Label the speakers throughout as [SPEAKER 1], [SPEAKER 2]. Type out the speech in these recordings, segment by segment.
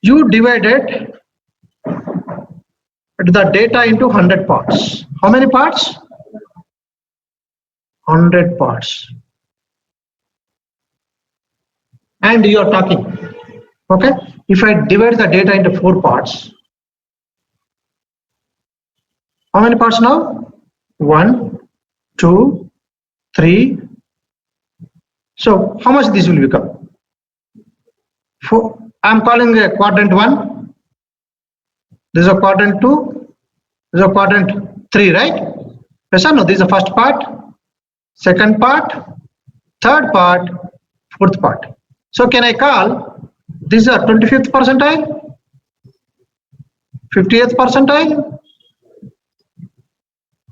[SPEAKER 1] You divided the data into 100 parts. How many parts? 100 parts. And you are talking. Okay. If I divide the data into 4 parts, how many parts now? 1, 2, 3. So how much this will become? 4. I am calling a quadrant 1. This is a quadrant 2. This is a quadrant 3, right? Yes or no? This is the first part, second part, third part, fourth part. So can I call this is a 25th percentile, 50th percentile?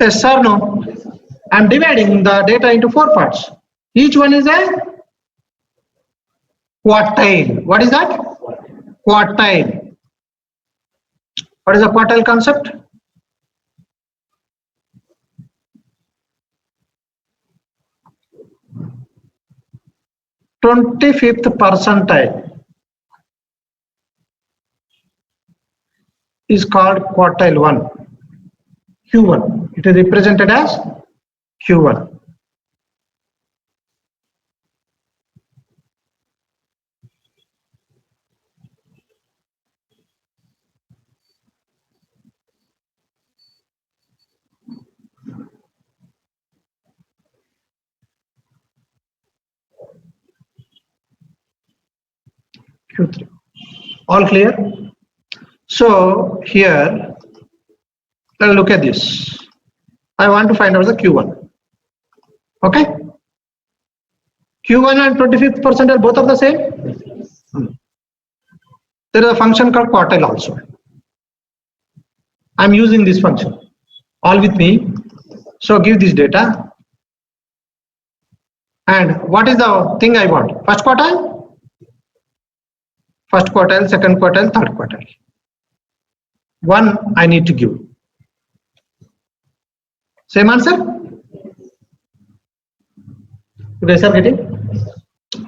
[SPEAKER 1] Yes or no? I am dividing the data into 4 parts. Each one is a quartile. What is that? Quartile. What is the quartile concept? Twenty-fifth percentile is called quartile 1, Q1. It is represented as Q1. Q3. All clear? So here, let's look at this. I want to find out the Q1. Okay? Q1 and 25th percentile both are the same. There is a function called quartile also. I am using this function. All with me. So give this data. And what is the thing I want? First quartile? First quartile, second quartile, third quartile. 1 I need to give. Same answer? You guys are getting?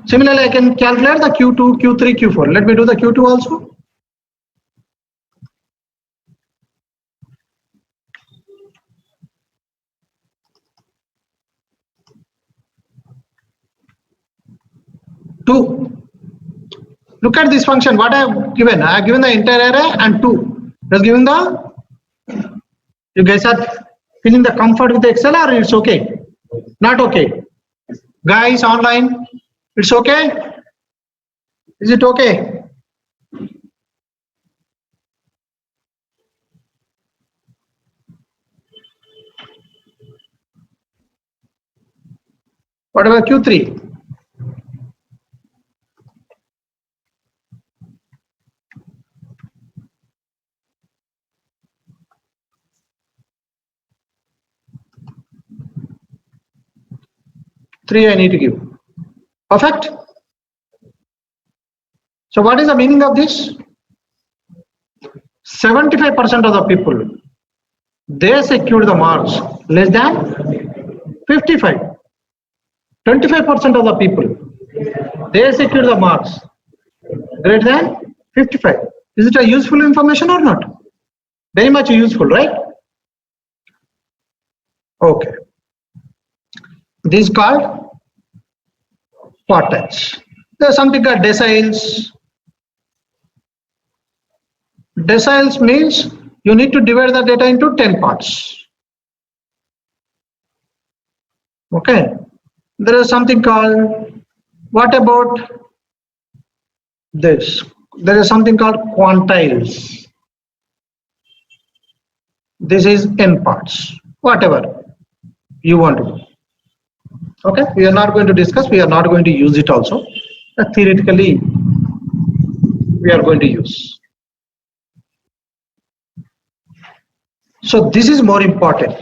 [SPEAKER 1] Similarly, I can calculate the Q2, Q3, Q4. Let me do the Q2 also. Two. Look at this function. What I have given? I have given the entire array and 2. Just giving the. You guys are feeling the comfort with the Excel, or it's okay? Not okay. Guys online, it's okay? Is it okay? What about Q3? Three I need to give. Perfect. So what is the meaning of this? 75% of the people, they secured the marks less than 55. 25% of the people, they secured the marks greater than 55. Is it a useful information or not? Very much useful, right? Okay. This is called quartiles. There are something called deciles. Deciles means you need to divide the data into 10 parts. Okay. There is something called, what about this? There is something called quantiles. This is n parts, whatever you want to do. Okay, we are not going to discuss, we are not going to use it also. Theoretically, we are going to use. So this is more important.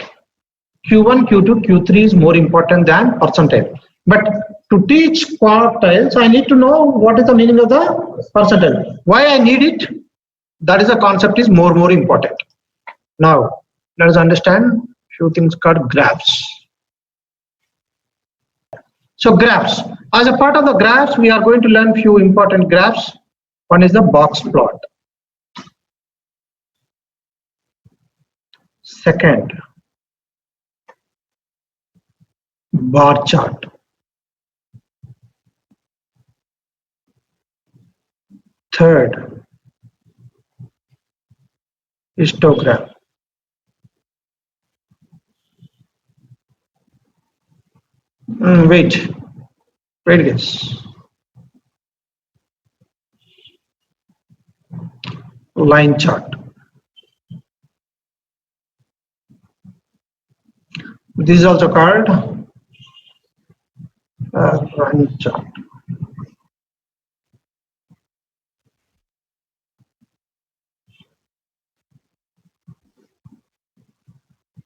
[SPEAKER 1] Q1, Q2, Q3 is more important than percentile. But to teach quartiles, I need to know what is the meaning of the percentile. Why I need it? That is the concept is more important. Now, let us understand few things called graphs. So graphs. As a part of the graphs, we are going to learn few important graphs. One is the box plot. Second, bar chart. Third, histogram. Wait, guess. Line chart. This is also called line chart.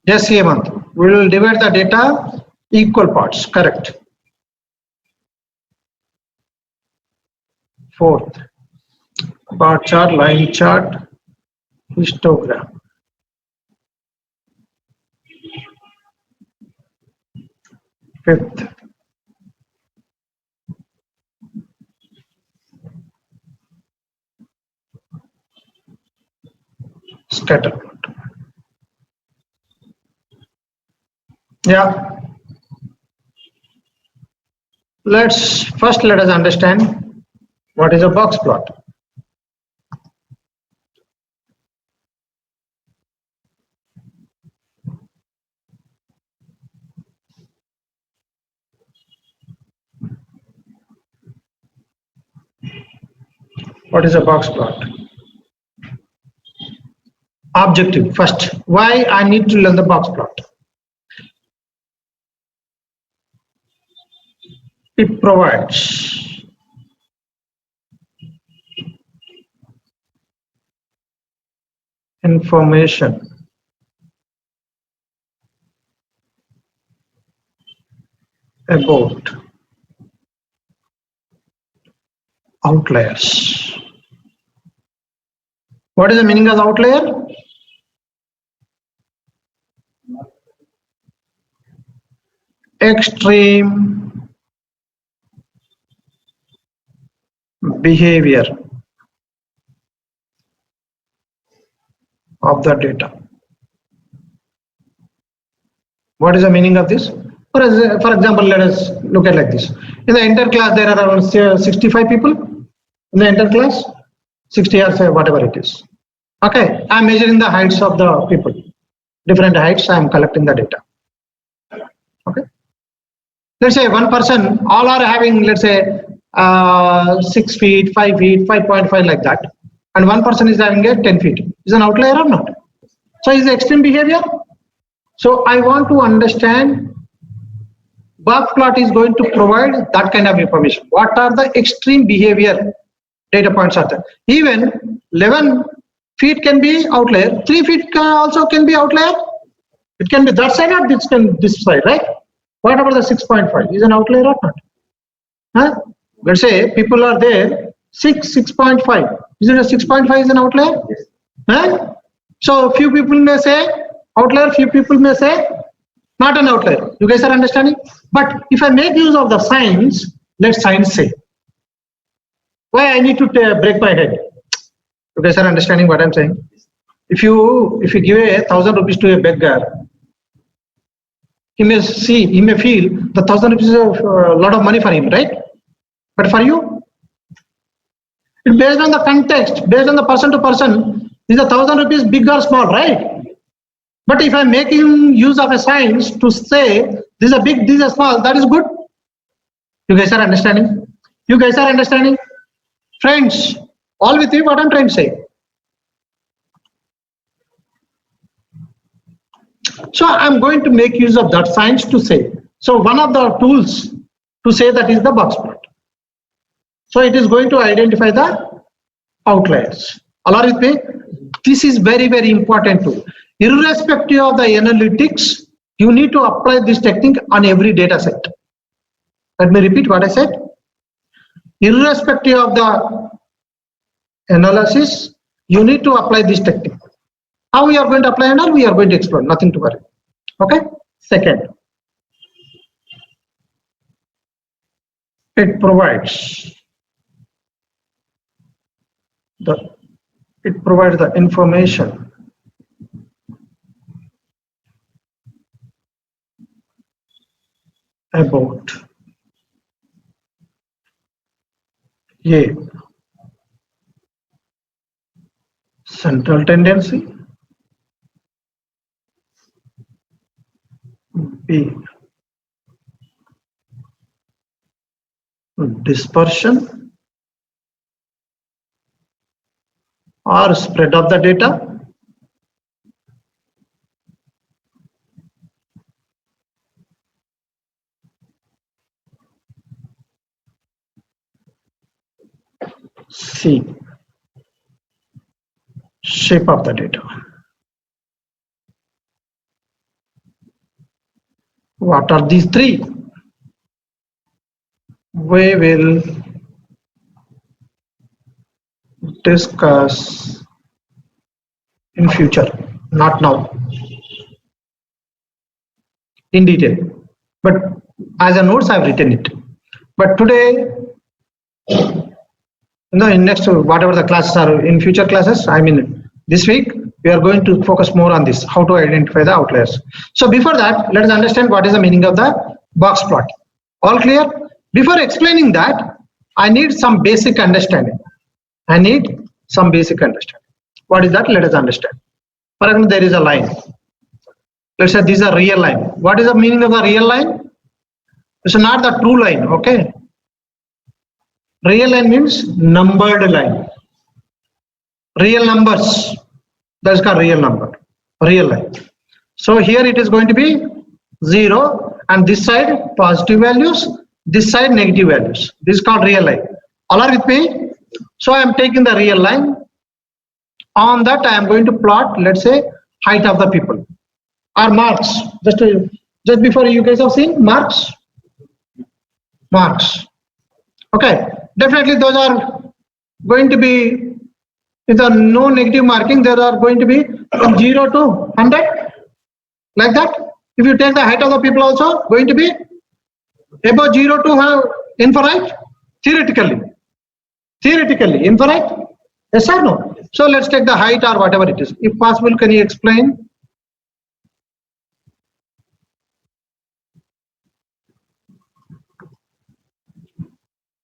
[SPEAKER 1] Yes, Hemant. We will divide the data equal parts. Correct. Fourth, bar chart, line chart, histogram. Fifth, scatter plot. Yeah. Let us understand what is a box plot. What is a box plot? Objective first. Why I need to learn the box plot? It provides information about outliers. What is the meaning of outlier? Extreme behavior of the data. What is the meaning of this? For example, let us look at like this. In the entire class, there are around 65 people. In the entire class, 60 or whatever it is. Okay, I am measuring the heights of the people. Different heights, I am collecting the data. Okay. Let's say one person, all are having, let's say, 6 feet, 5 feet, 5.5 like that. And one person is having a 10 feet. Is an outlier or not? So is the extreme behavior? So I want to understand box plot is going to provide that kind of information. What are the extreme behavior data points are there? Even 11 feet can be outlier. 3 feet also can be outlier. It can be that side or this side, right? What about the 6.5? Is an outlier or not? Huh? Let's say people are there 6.5. Is it a 6.5 is an outlier? Yes. Huh? So few people may say outlier, few people may say not an outlier. You guys are understanding? But if I make use of the signs, let science say. Why I need to break my head? You guys are understanding what I'm saying? If you give 1,000 rupees to a beggar, he may feel the 1,000 rupees is a lot of money for him, right? But for you, it's based on the context, based on the person to person, is 1,000 rupees big or small, right? But if I'm making use of a science to say this is a big, this is a small, that is good. You guys are understanding? You guys are understanding? Friends, all with you what I'm trying to say. So I'm going to make use of that science to say. So one of the tools to say that is the box plot. So it is going to identify the outliers. All are with me? This is very, very important tool. Irrespective of the analytics, you need to apply this technique on every data set. Let me repeat what I said. Irrespective of the analysis, you need to apply this technique. How we are going to apply and all, we are going to explore, nothing to worry. Okay. Second, it provides the information about A, central tendency, B, dispersion or spread of the data, C, shape of the data. What are these three? We will discuss in future, not now, in detail. But as a notes, I've written it. But today, in next, whatever the classes are in future classes, I mean this week, we are going to focus more on this, how to identify the outliers. So before that, let us understand what is the meaning of the box plot. All clear? Before explaining that, I need some basic understanding. What is that? Let us understand. For example, there is a line. Let's say this is a real line. What is the meaning of the real line? It's not the true line, okay? Real line means numbered line. Real numbers. That's called real number. Real line. So here it is going to be 0 and this side positive values, this side negative values. This is called real line. All are with me? So I am taking the real line. On that I am going to plot, let's say, height of the people or marks. Just before you guys have seen marks. Okay, definitely those are going to be, if there are no negative marking, there are going to be from 0 to 100, like that. If you take the height of the people also, going to be above 0 to infinite, theoretically, infinite, yes or no? So let's take the height or whatever it is. If possible, can you explain?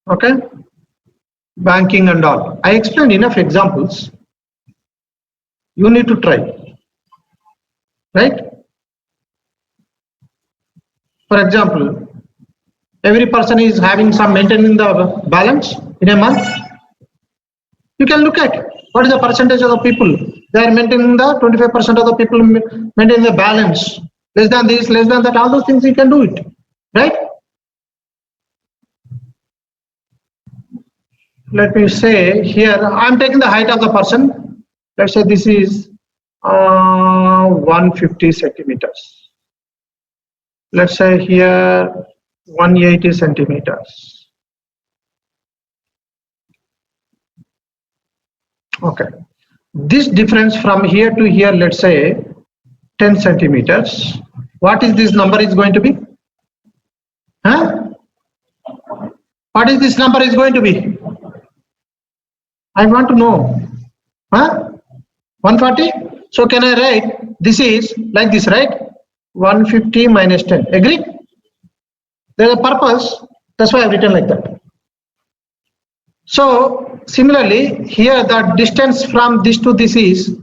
[SPEAKER 1] Okay, banking and all. I explained enough examples. You need to try, right? For example, every person is having some maintaining the balance in a month. You can look at what is the percentage of the people. They are maintaining the 25% of the people maintaining the balance. Less than this, less than that, all those things you can do it, right? Let me say here, I'm taking the height of the person. Let's say this is 150 centimeters. Let's say here 180 centimeters. Okay. This difference from here to here, let's say 10 centimeters. What is this number is going to be? What is this number is going to be? I want to know. 140? So can I write, this is like this, right? 150 minus 10. Agree? There's a purpose. That's why I've written like that. So similarly, here the distance from this to this is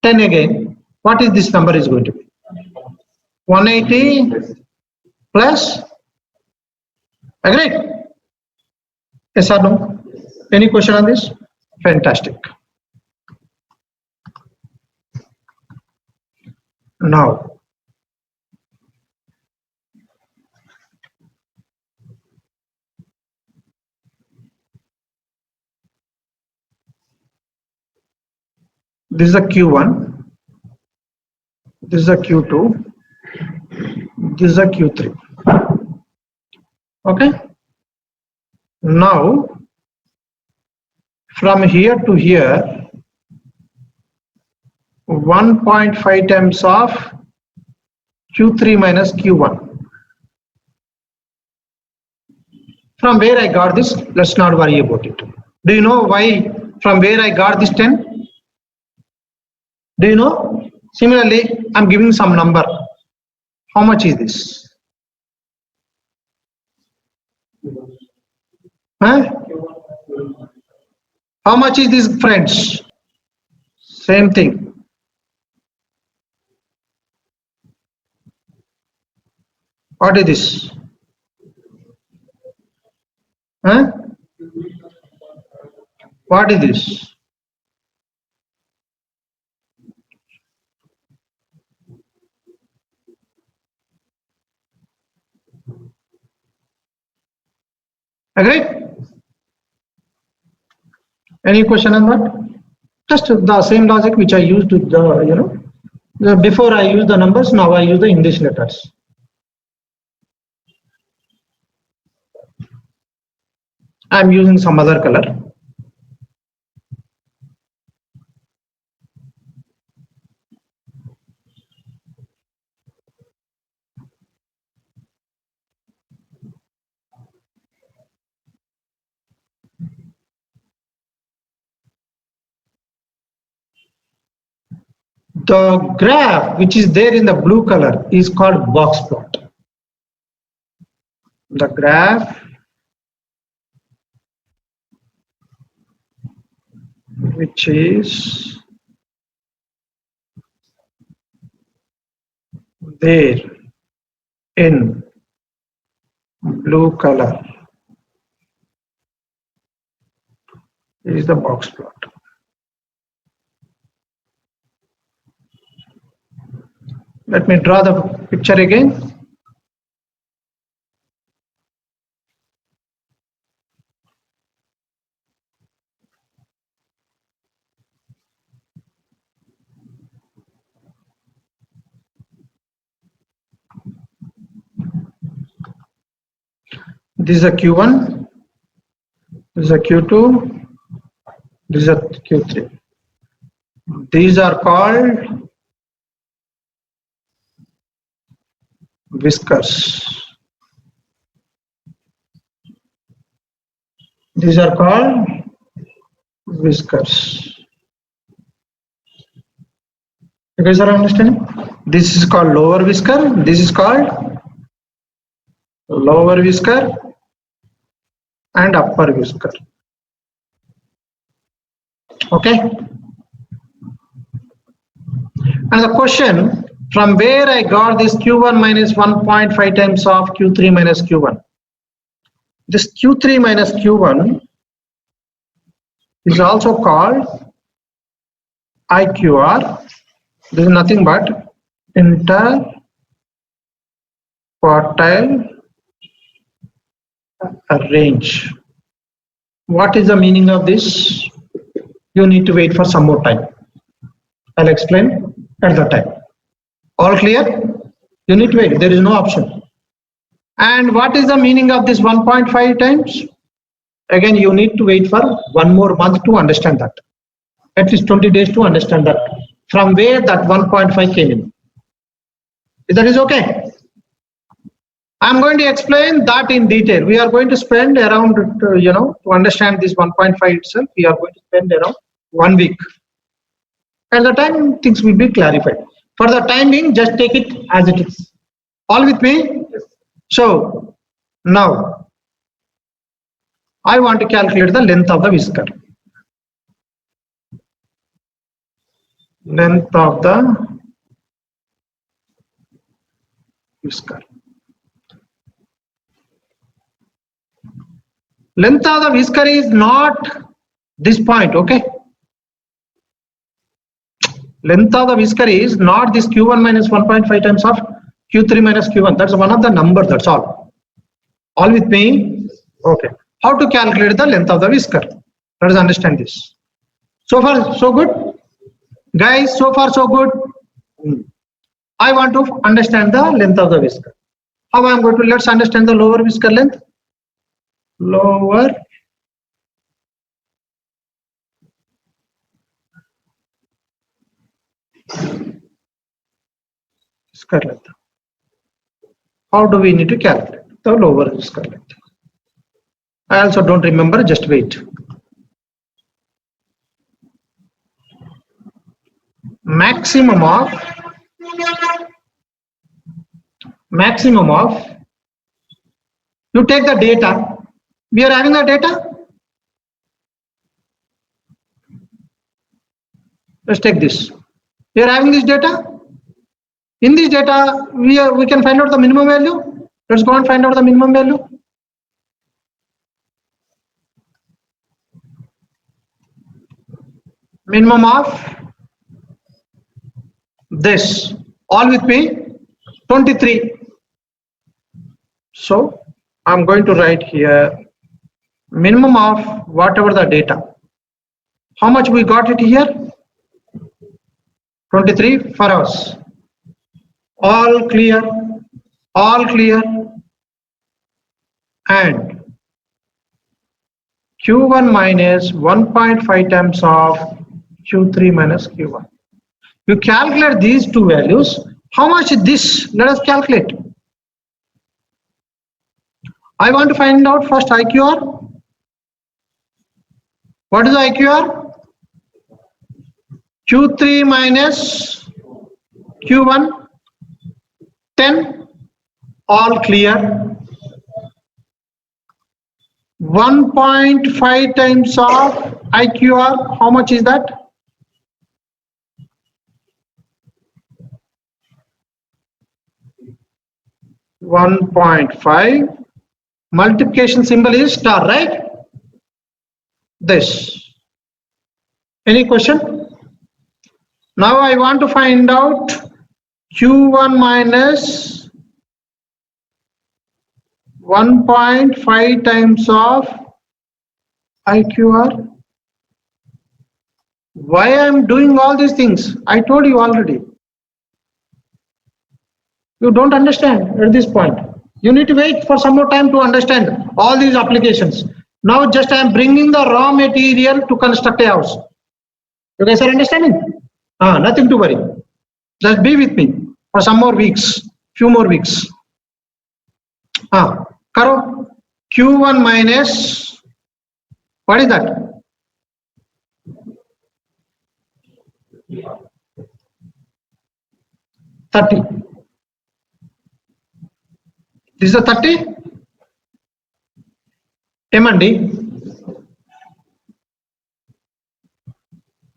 [SPEAKER 1] 10 again. What is this number is going to be? 180 plus. Agreed? Yes or no? Any question on this? Fantastic. Now, this is a Q1, this is a Q2, this is a Q3. Okay. Now, from here to here, 1.5 times of Q3 minus Q1. From where I got this, let's not worry about it. Do you know why, from where I got this 10? Do you know? Similarly, I'm giving some number. How much is this? Huh? How much is this, friends? Same thing. What is this? Huh? What is this? Agreed? Any question on that? Just the same logic which I used with the, before I use the numbers, now I use the English letters. I'm using some other color. The graph which is there in the blue color is called box plot. The graph which is there in blue color is the box plot. Let me draw the picture again. This is a Q1, this is a Q2, this is a Q3. These are called whiskers. These are called whiskers. You guys are understanding? This is called lower whisker. This is called lower whisker and upper whisker. Okay. And the question, from where I got this Q1 minus 1.5 times of Q3 minus Q1. This Q3 minus Q1 is also called IQR. This is nothing but interquartile range. What is the meaning of this? You need to wait for some more time. I'll explain at the time. All clear? You need to wait. There is no option. And what is the meaning of this 1.5 times? Again, you need to wait for one more month to understand that. At least 20 days to understand that. From where that 1.5 came in. If that is okay. I'm going to explain that in detail. We are going to spend around, to understand this 1.5 itself, we are going to spend around 1 week. At the time, things will be clarified. For the time being, just take it as it is. All with me? So, now, I want to calculate the length of the whisker. Length of the whisker. Length of the whisker is not this point, okay? Length of the whisker is not this Q1 minus 1.5 times of Q3 minus Q1. That's one of the numbers, that's all. All with me? Okay. How to calculate the length of the whisker? Let us understand this. So far, so good? Guys, so far, so good? I want to understand the length of the whisker. How I am going to, let's understand the lower whisker length. Lower whisker length. How do we need to calculate the lower whisker length? I also don't remember, just wait. Maximum of you take the data We are having the data. Let's take this. We are having this data. In this data, we can find out the minimum value. Let's go and find out the minimum value. Minimum of this, all with me, 23. So I'm going to write here minimum of whatever the data. How much we got it here? 23 for us. All clear, all clear. And Q1 minus 1.5 times of Q3 minus Q1. You calculate these two values. How much is this? Let us calculate. I want to find out first IQR. What is the IQR? Q3 minus Q1, 10, all clear. 1.5 times of IQR, how much is that? .5 multiplication symbol is star, right? This. Any question? Now I want to find out Q1 minus 1.5 times of IQR. Why I am doing all these things? I told you already. You don't understand at this point. You need to wait for some more time to understand all these applications. Now just I am bringing the raw material to construct a house. You guys are understanding? Nothing to worry. Just be with me for some more weeks, few more weeks. Karo, Q1 minus, what is that? $30. This is a 30. M&D.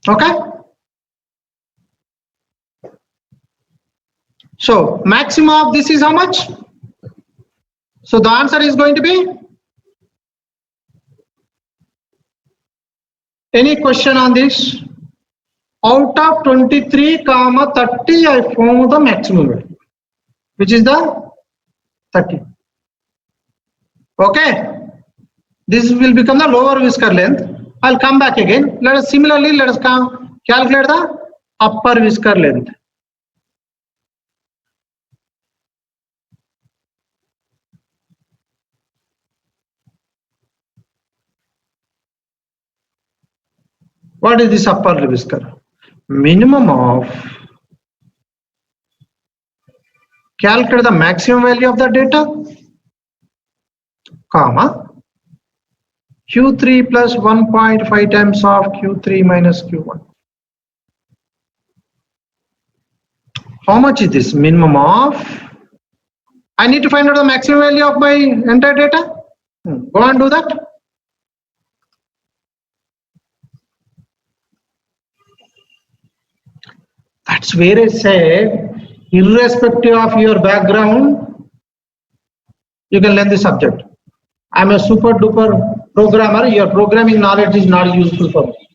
[SPEAKER 1] Okay. So maximum of this is how much? So the answer is going to be, any question on this? Out of 23, 30, I found the maximum value, which is the 30. Okay. This will become the lower whisker length. I'll come back again. Let us calculate the upper whisker length. What is this upper whisker? Minimum of, calculate the maximum value of the data, comma, Q3 plus 1.5 times of Q3 minus Q1. How much is this? Minimum of, I need to find out the maximum value of my entire data. Go and do that. That's where I said, irrespective of your background, you can learn the subject. I'm a super duper programmer. Your programming knowledge is not useful for me.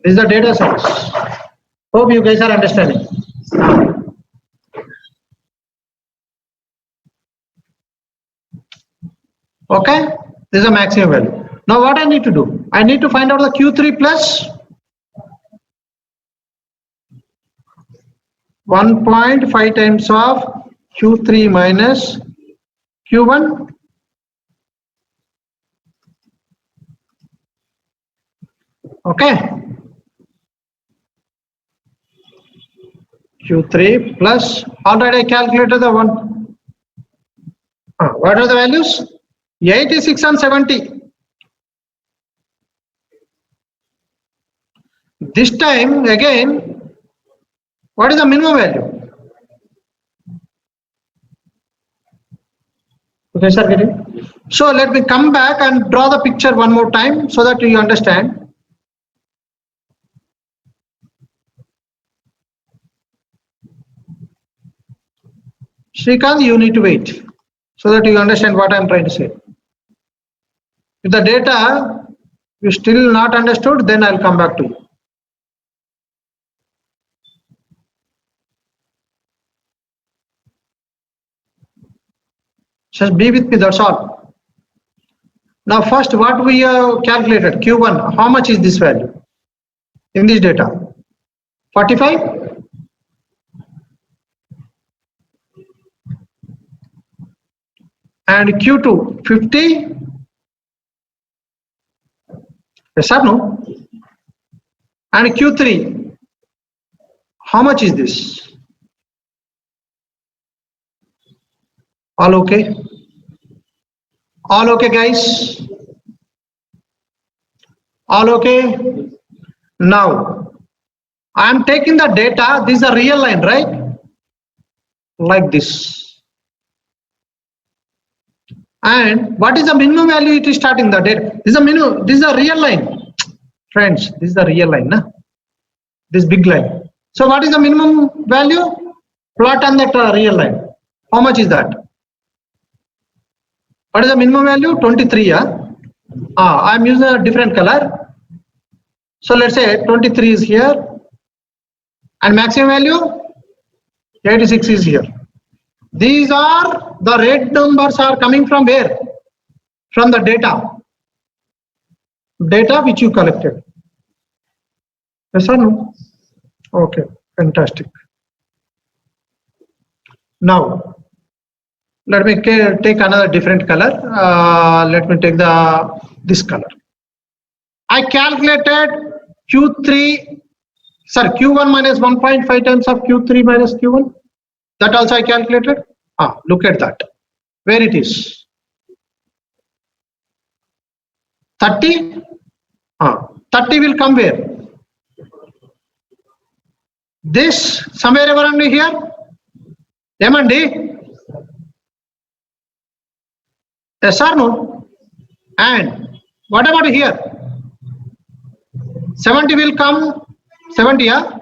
[SPEAKER 1] This is the data science. Hope you guys are understanding. Okay, this is a maximum value. Now what I need to do? I need to find out the Q3 plus 1.5 times of Q3 minus Q1. Okay. Q3 plus, already I calculated the one. What are the values? 86 and 70. This time again, what is the minimum value? Okay, sir, getting? So let me come back and draw the picture one more time so that you understand. Srikanth, you need to wait so that you understand what I'm trying to say. If the data you still not understood, then I'll come back to you. Just be with me, that's all. Now first, what we have calculated, Q1, how much is this value in this data? 45? And Q2, 50? Yes or no? And Q3, how much is this? All okay? All okay, guys? All okay? Now, I am taking the data, this is a real line, right? Like this. And what is the minimum value it is starting the data? This is a minimum, this is a real line. Friends, this is the real line, nah? This big line. So what is the minimum value? Plot on that real line. How much is that? What is the minimum value? 23, yeah? I'm using a different color. So let's say 23 is here. And maximum value? 86 is here. These are the red numbers are coming from where? From the data. Data which you collected. Yes or no? Okay, fantastic. Now, let me take another different color. Let me take this color. I calculated Q1 minus 1.5 times of Q3 minus Q1. That also I calculated. Look at that. Where it is? 30? 30 will come where? This somewhere around here? M and D? Yes or no? And what about here? 70 will come, 70, yeah?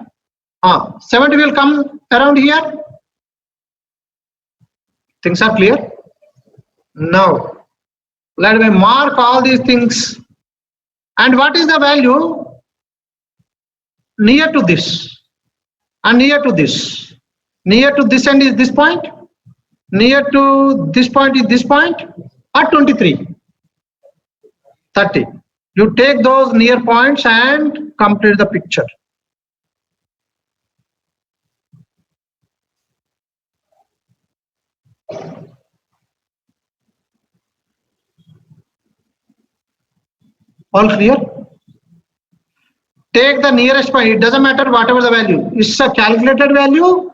[SPEAKER 1] 70 will come around here. Things are clear? Now, let me mark all these things. And what is the value? Near to this. And near to this. Near to this end is this point. Near to this point is this point. Or 23. 30. You take those near points and complete the picture. All clear? Take the nearest point. It doesn't matter whatever the value. It's a calculated value.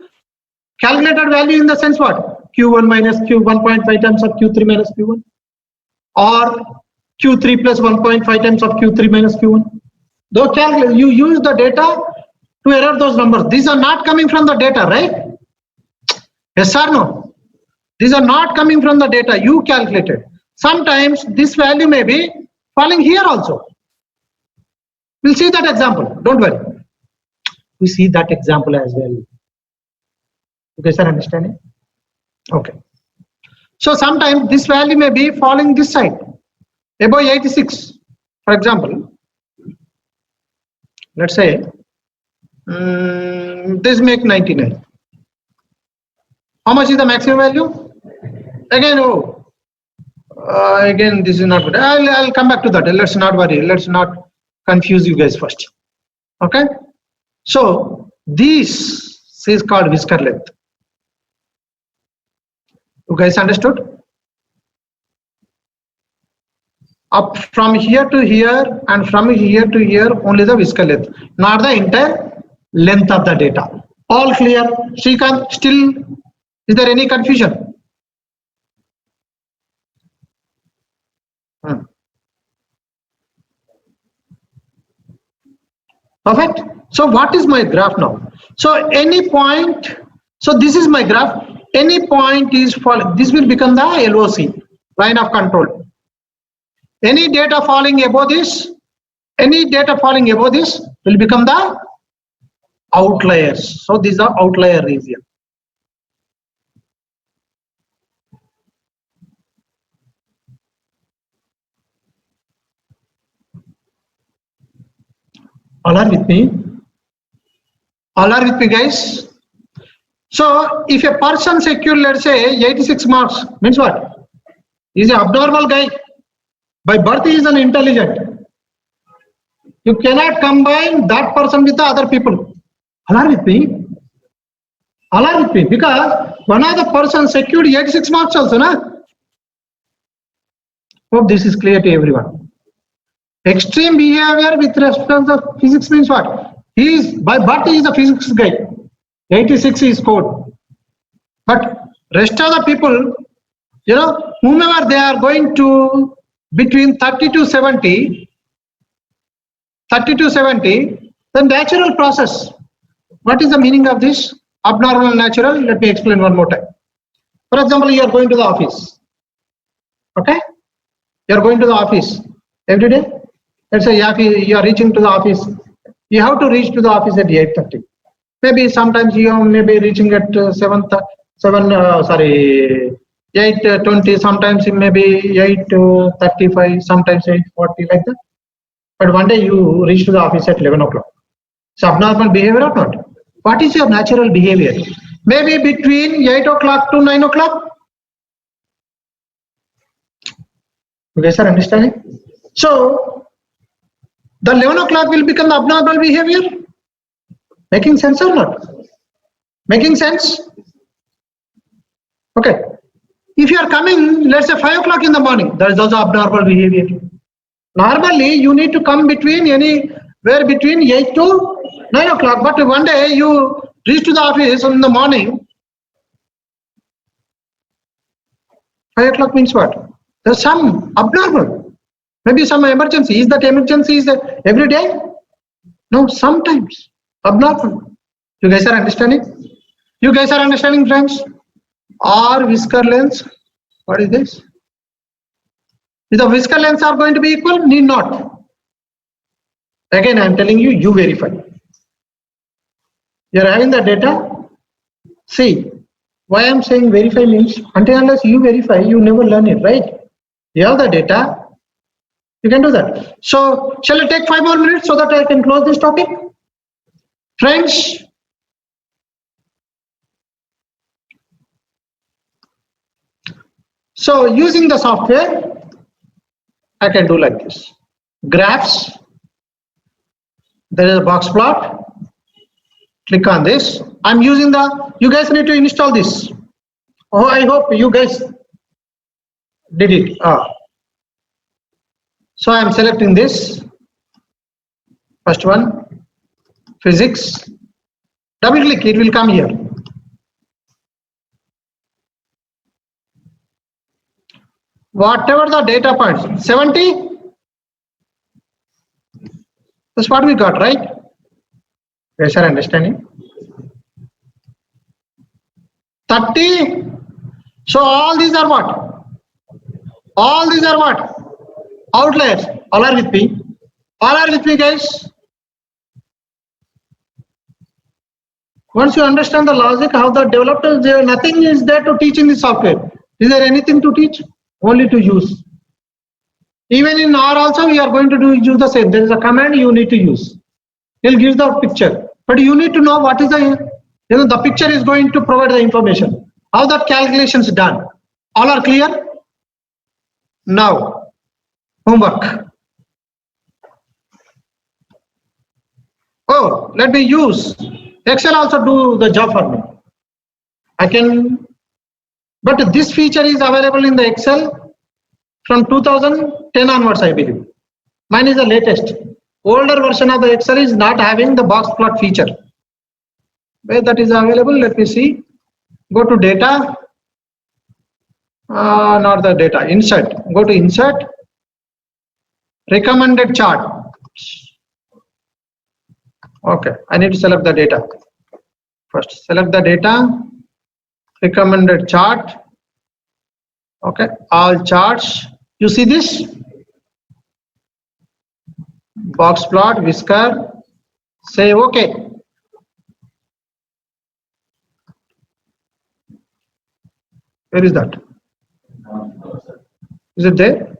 [SPEAKER 1] Calculated value in the sense what? Q1 minus Q1.5 times of Q3 minus Q1. Or Q3 plus 1.5 times of Q3 minus Q1. Though calculate, you use the data to error those numbers. These are not coming from the data, right? Yes or no? These are not coming from the data you calculated. Sometimes this value may be falling here also. We'll see that example. Don't worry. We see that example as well. You guys are understanding? Okay. So sometimes this value may be falling this side. Above 86, for example. Let's say this make 99. How much is the maximum value? Again, again this is not good. I'll come back to that. Let's not worry. Let's not confuse you guys first. Okay. So this is called whisker length. You guys understood? Up from here to here and from here to here only the whisker length, not the entire length of the data. All clear? Srikanth, still is there any confusion? Perfect. So what is my graph now? So any point, so this is my graph. Any point is for this will become the LOC, line of control. Any data falling above this, will become the outliers. So these are outlier region. All are with me? All are with me, guys? So if a person secured, let's say 86 marks, means what? He is an abnormal guy. By birth he is an intelligent. You cannot combine that person with the other people. All are with me? All are with me? Because one of the person secured 86 marks also, na? Hope this is clear to everyone. Extreme behavior with respect to physics means what? He is, by birth he is a physics guy. 86 is scored. But rest of the people, you know, whomever they are going to between 30 to 70, the natural process. What is the meaning of this? Abnormal and natural. Let me explain one more time. For example, you are going to the office. Okay? You are going to the office every day. Let's say you are reaching to the office. You have to reach to the office at 8:30. Maybe sometimes you may be reaching at 8:20. Sometimes it may be 8:35. Sometimes 8:40, like that. But one day you reach to the office at 11 o'clock. It's abnormal behavior or not? What is your natural behavior? Maybe between 8 o'clock to 9 o'clock. You guys are understanding? So, the 11 o'clock will become the abnormal behavior. Making sense or not? Making sense? Okay. If you are coming, let's say 5 o'clock in the morning, that is also abnormal behavior. Normally, you need to come between anywhere between 8 to 9 o'clock. But one day you reach to the office in the morning. 5 o'clock means what? There's some abnormal. Maybe some emergency. Is that emergency is every day? No, sometimes. Abnormal. You guys are understanding? You guys are understanding, friends? Or whisker lengths? What is this? If the whisker lengths are going to be equal, need not. Again, I am telling you, you verify. You are having the data. See, why I am saying verify means until unless you verify, you never learn it, right? You have the data. You can do that. So, shall I take 5 more minutes so that I can close this topic? Friends, so using the software, I can do like this. Graphs, there is a box plot. Click on this. I'm using you guys need to install this. Oh, I hope you guys did it. So I'm selecting this. First one, physics. Double click, it will come here. Whatever the data points, 70. That's what we got, right? Guys are understanding? 30. So all these are what? All these are what? Outliers. All are with me. All are with me, guys. Once you understand the logic, how the developers, nothing is there to teach in the software. Is there anything to teach? Only to use. Even in R also, we are going to use the same. There is a command you need to use. He'll give the picture. But you need to know what is the picture is going to provide the information. How that calculation is done. All are clear? Now, homework. Oh, let me use Excel also do the job for me. I can, but this feature is available in the Excel from 2010 onwards, I believe. Mine is the latest. Older version of the Excel is not having the box plot feature. Where that is available, let me see. Go to data, not the data, insert. Go to insert, recommended chart. Okay, I need to select the data. First, select the data, recommended chart. Okay, all charts. You see this? box plot, whisker, say okay. Where is that? Is it there?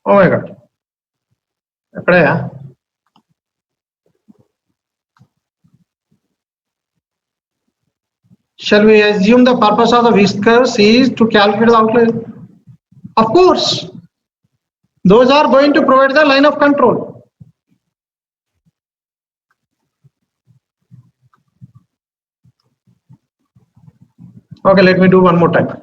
[SPEAKER 1] Oh my god. Shall we assume the purpose of the whiskers is to calculate the outlier? Of course. Those are going to provide the line of control. Okay, let me do one more time.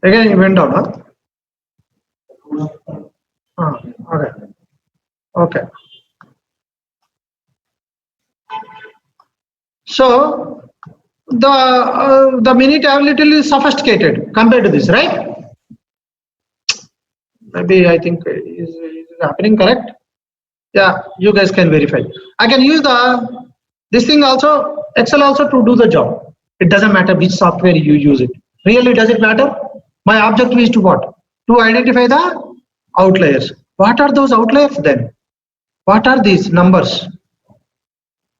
[SPEAKER 1] Again, it went down, huh? Okay. Okay. So the mini tab little is sophisticated compared to this, right? Maybe I think is happening correct. Yeah, you guys can verify. I can use this thing also, Excel also, to do the job. It doesn't matter which software you use it. Really, does it matter? My objective is to what? To identify the outliers. What are those outliers then? What are these numbers?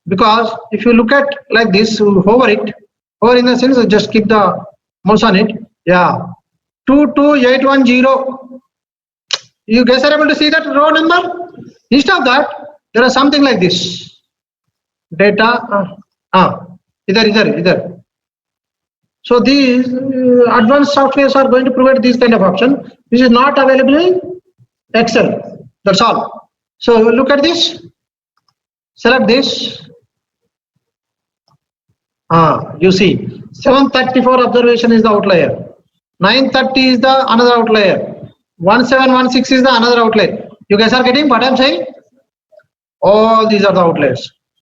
[SPEAKER 1] Because if you look at like this, hover in the sense, just keep the mouse on it. Yeah, 22810. You guys are able to see that row number? Instead of that, there is something like this. Data, either. So these advanced softwares are going to provide this kind of option, which is not available in Excel. That's all. So look at this. Select this. You see, 734 observation is the outlier. 930 is the another outlier. 1716 is the another outlier. You guys are getting what I'm saying? All these are the outliers.